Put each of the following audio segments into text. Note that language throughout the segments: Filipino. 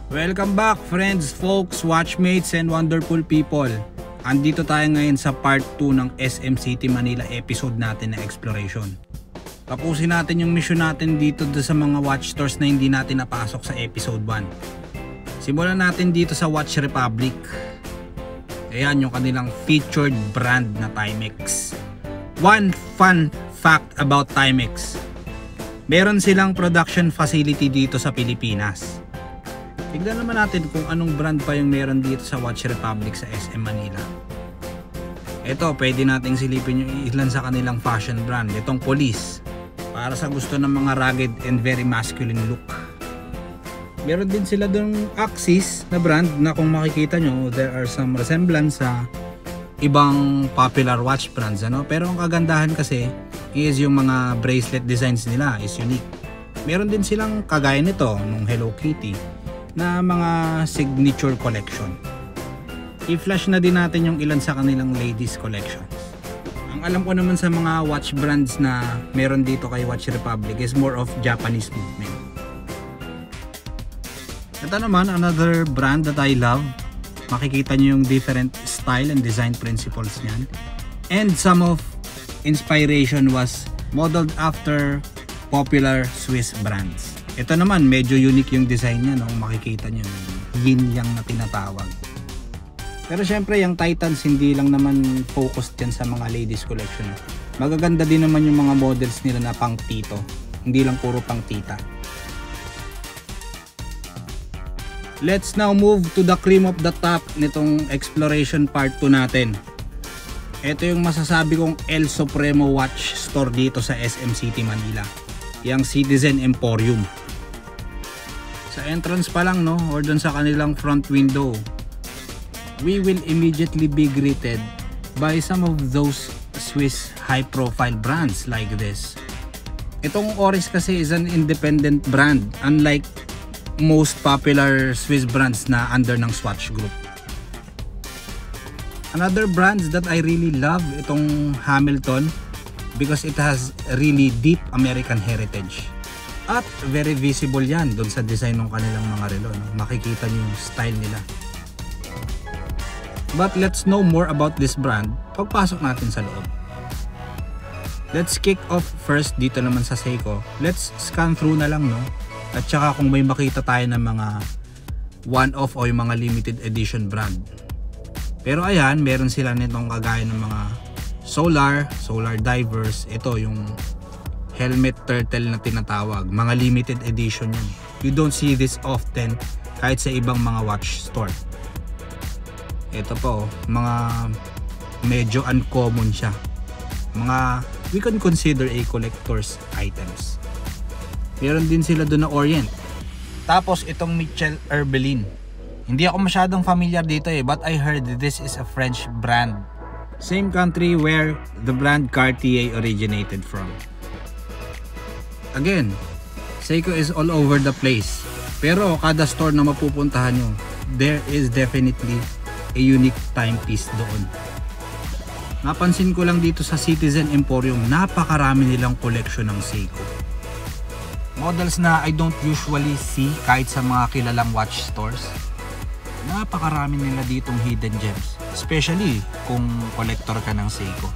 Welcome back friends, folks, watchmates, and wonderful people. Andito tayo ngayon sa part 2 ng SM City Manila episode natin na exploration. Tapusin natin yung mission natin dito sa mga watch stores na hindi natin napasok sa episode 1. Simulan natin dito sa Watch Republic. Ayan yung kanilang featured brand na Timex. One fun fact about Timex. Meron silang production facility dito sa Pilipinas. Tignan naman natin kung anong brand pa yung meron dito sa Watch Republic sa SM Manila. Ito, pwede nating silipin yung ilan sa kanilang fashion brand. Itong Police, para sa gusto ng mga rugged and very masculine look. Meron din sila dong Axis na brand na kung makikita nyo, there are some resemblance sa ibang popular watch brands. Pero ang kagandahan kasi is yung mga bracelet designs nila is unique. Meron din silang kagaya nito, nung Hello Kitty, na mga signature collection. I-flash na din natin yung ilan sa kanilang ladies collections. Ang alam ko naman sa mga watch brands na meron dito kay Watch Republic is more of Japanese movement. Ito naman, another brand that I love. Makikita nyo yung different style and design principles niyan. And some of inspiration was modeled after popular Swiss brands. Ito naman, medyo unique yung design niya, no? Makikita nyo, yin-yang na tinatawag. Pero syempre, yung Titans hindi lang naman focused yan sa mga ladies collection. Magaganda din naman yung mga models nila na pang tito, hindi lang puro pang tita. Let's now move to the cream of the top nitong exploration part 2 natin. Ito yung masasabi kong El Supremo Watch Store dito sa SM City Manila, yung Citizen Emporium. Sa entrance pa lang, no, or dun sa kanilang front window, we will immediately be greeted by some of those Swiss high-profile brands like this. Itong Oris kasi is an independent brand, unlike most popular Swiss brands na under ng Swatch Group. Another brands that I really love, itong Hamilton, because it has really deep American heritage. At very visible yan doon sa design ng kanilang mga relo, no? Makikita niyo yung style nila. But let's know more about this brand pagpasok natin sa loob. Let's kick off first dito naman sa Seiko. Let's scan through na lang, no? At saka kung may makita tayo ng mga one-off o yung mga limited edition brand. Pero ayan, meron sila nitong kagaya ng mga Solar Divers. Ito yung helmet turtle na tinatawag, mga limited edition yan. You don't see this often kahit sa ibang mga watch store. Ito po, mga medyo uncommon siya, mga we can consider a collector's items. Meron din sila doon na Orient. Tapos itong Michel Herbelin, hindi ako masyadong familiar dito but I heard this is a French brand, same country where the brand Cartier originated from. Again, Seiko is all over the place. Pero kada store na mapupuntahan nyo, there is definitely a unique timepiece doon. Napansin ko lang dito sa Citizen Emporium, napakarami nilang collection ng Seiko. Models na I don't usually see kahit sa mga kilalang watch stores. Napakarami nila ditong hidden gems, especially kung collector ka ng Seiko.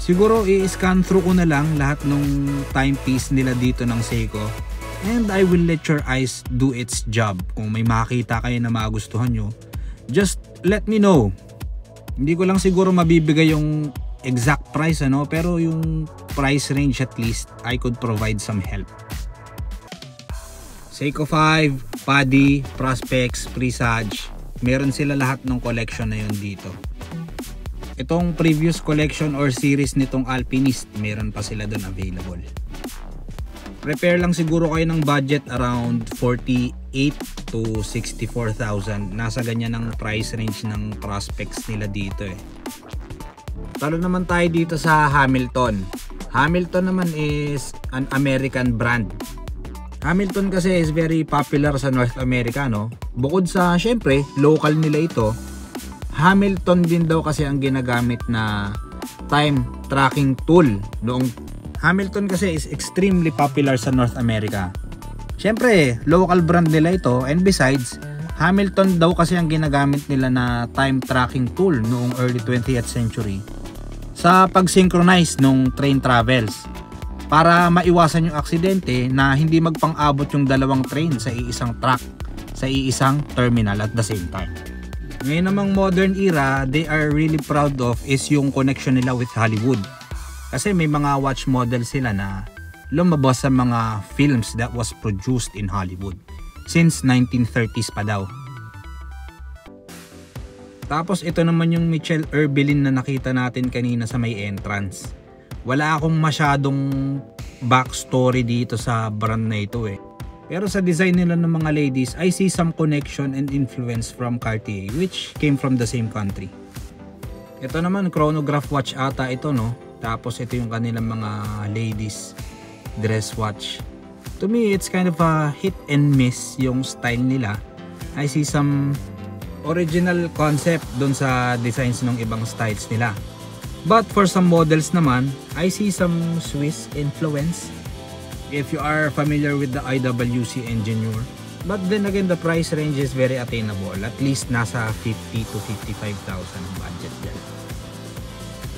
Siguro i-scan through ko na lang lahat ng timepiece nila dito ng Seiko, and I will let your eyes do its job. Kung may makita kayo na magustuhan nyo, just let me know. Hindi ko lang siguro mabibigay yung exact price, pero yung price range at least I could provide some help. Seiko 5, Paddy, Prospex, Presage, meron sila lahat ng collection na yun dito. Itong previous collection or series nitong Alpinist, meron pa sila doon available. Prepare lang siguro kayo ng budget around 48 to 64,000. Nasa ganyan ang price range ng prospects nila dito eh. Talo naman tayo dito sa Hamilton. Hamilton naman is an American brand. Hamilton kasi is very popular sa North America, no? Bukod sa syempre local nila ito, Hamilton din daw kasi ang ginagamit na time tracking tool noong Hamilton kasi is extremely popular sa North America. Syempre, local brand nila ito, and besides, Hamilton daw kasi ang ginagamit nila na time tracking tool noong early 20th century sa pag-synchronize nung train travels para maiwasan yung aksidente na hindi magpang-abot yung dalawang train sa iisang track, sa iisang terminal at the same time. Ngayon namang modern era, they are really proud of is yung connection nila with Hollywood. Kasi may mga watch model sila na lumabas sa mga films that was produced in Hollywood since 1930s pa daw. Tapos ito naman yung Michel Herbelin na nakita natin kanina sa may entrance. Wala akong masyadong backstory dito sa brand na ito eh. Pero sa design nila ng mga ladies, I see some connection and influence from Cartier which came from the same country. Ito naman chronograph watch ata ito, no? Tapos ito yung kanilang mga ladies dress watch. To me, it's kind of a hit and miss yung style nila. I see some original concept dun sa designs ng ibang styles nila. But for some models naman, I see some Swiss influence. If you are familiar with the IWC Engineer. But then again, the price range is very attainable. At least nasa 50 to 55,000 ang budget dyan.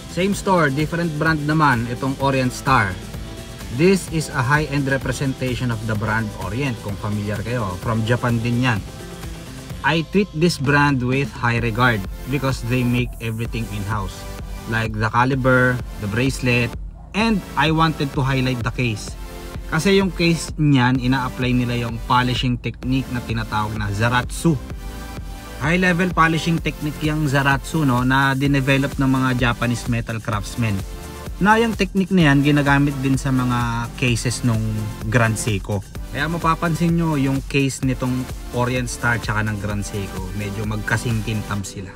Same store, different brand naman, itong Orient Star. This is a high-end representation of the brand Orient, kung familiar kayo. From Japan din yan. I treat this brand with high regard because they make everything in-house. Like the caliber, the bracelet, and I wanted to highlight the case. Kasi yung case niyan, ina-apply nila yung polishing technique na tinatawag na Zaratsu. High-level polishing technique yung Zaratsu, no, na dinevelop ng mga Japanese metal craftsmen. Na yung technique na yan, ginagamit din sa mga cases nung Grand Seiko. Kaya mapapansin nyo yung case nitong Orient Star tsaka ng Grand Seiko. Medyo magkasing kintab sila.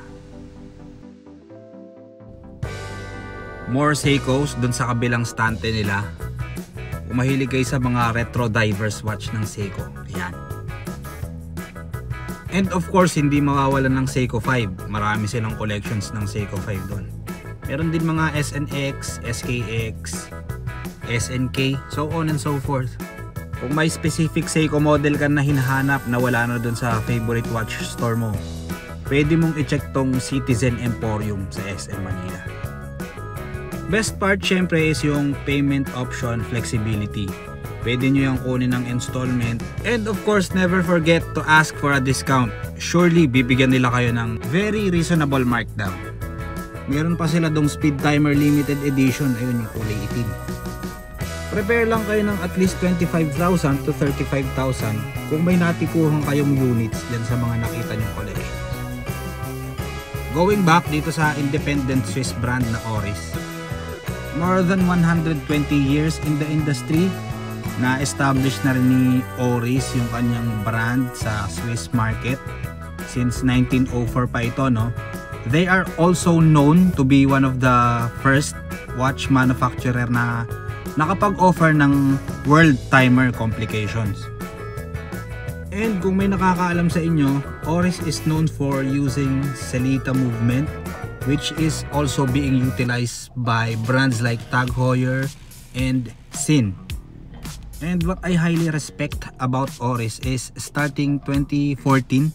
More Seikos dun sa kabilang stante nila. Kung mahilig kayo sa mga retro divers watch ng Seiko. Ayan. And of course, hindi mawawalan ng Seiko 5. Marami silang collections ng Seiko 5 doon. Meron din mga SNX, SKX, SNK, so on and so forth. Kung may specific Seiko model ka na hinahanap na wala na dun sa favorite watch store mo, pwede mong i-check tong Citizen Emporium sa SM Manila. Best part syempre is yung payment option flexibility. Pwede nyo yung kunin ng installment. And of course, never forget to ask for a discount. Surely, bibigyan nila kayo ng very reasonable markdown. Meron pa sila dong speed timer limited edition. Ayun yung kulay itim. Prepare lang kayo ng at least 25,000 to 35,000 kung may natikuhan kayong units dyan sa mga nakita nyong collections. Going back dito sa independent Swiss brand na Oris. More than 120 years in the industry, na-establish na rin ni Oris yung kanyang brand sa Swiss market. Since 1904 pa ito, no? They are also known to be one of the first watch manufacturer na nakapag-offer ng world timer complications. And kung may nakakaalam sa inyo, Oris is known for using Sellita movement, which is also being utilized by brands like Tag Heuer and Sin. And what I highly respect about Oris is starting 2014,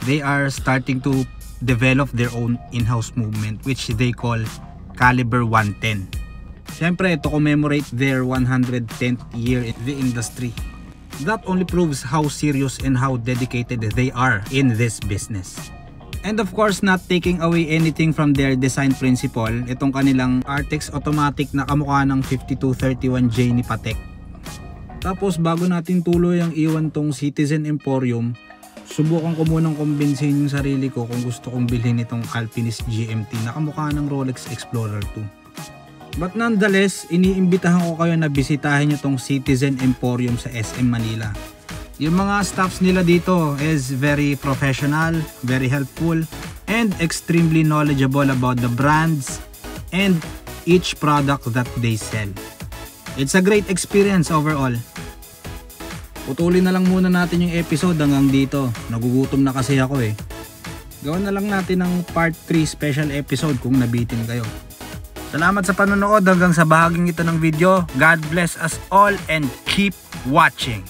they are starting to develop their own in-house movement which they call Caliber 110. Siyempre, to commemorate their 110th year in the industry. That only proves how serious and how dedicated they are in this business. And of course, not taking away anything from their design principle, itong kanilang Artex automatic na kamukha ng 5231J ni Patek. Tapos bago natin tuloy ang iwan tong Citizen Emporium, subukan ko munang kumbinsin yung sarili ko kung gusto kong bilhin itong Alpinist GMT na kamukha ng Rolex Explorer 2. But nonetheless, iniimbitahan ko kayo na bisitahin nyo tong Citizen Emporium sa SM Manila. Yung mga staffs nila dito is very professional, very helpful, and extremely knowledgeable about the brands and each product that they sell. It's a great experience overall. Putulin na lang muna natin yung episode hanggang dito. Nagugutom na kasi ako eh. Gawin na lang natin ng part 3 special episode kung nabitin kayo. Salamat sa panonood hanggang sa bahaging ito ng video. God bless us all and keep watching.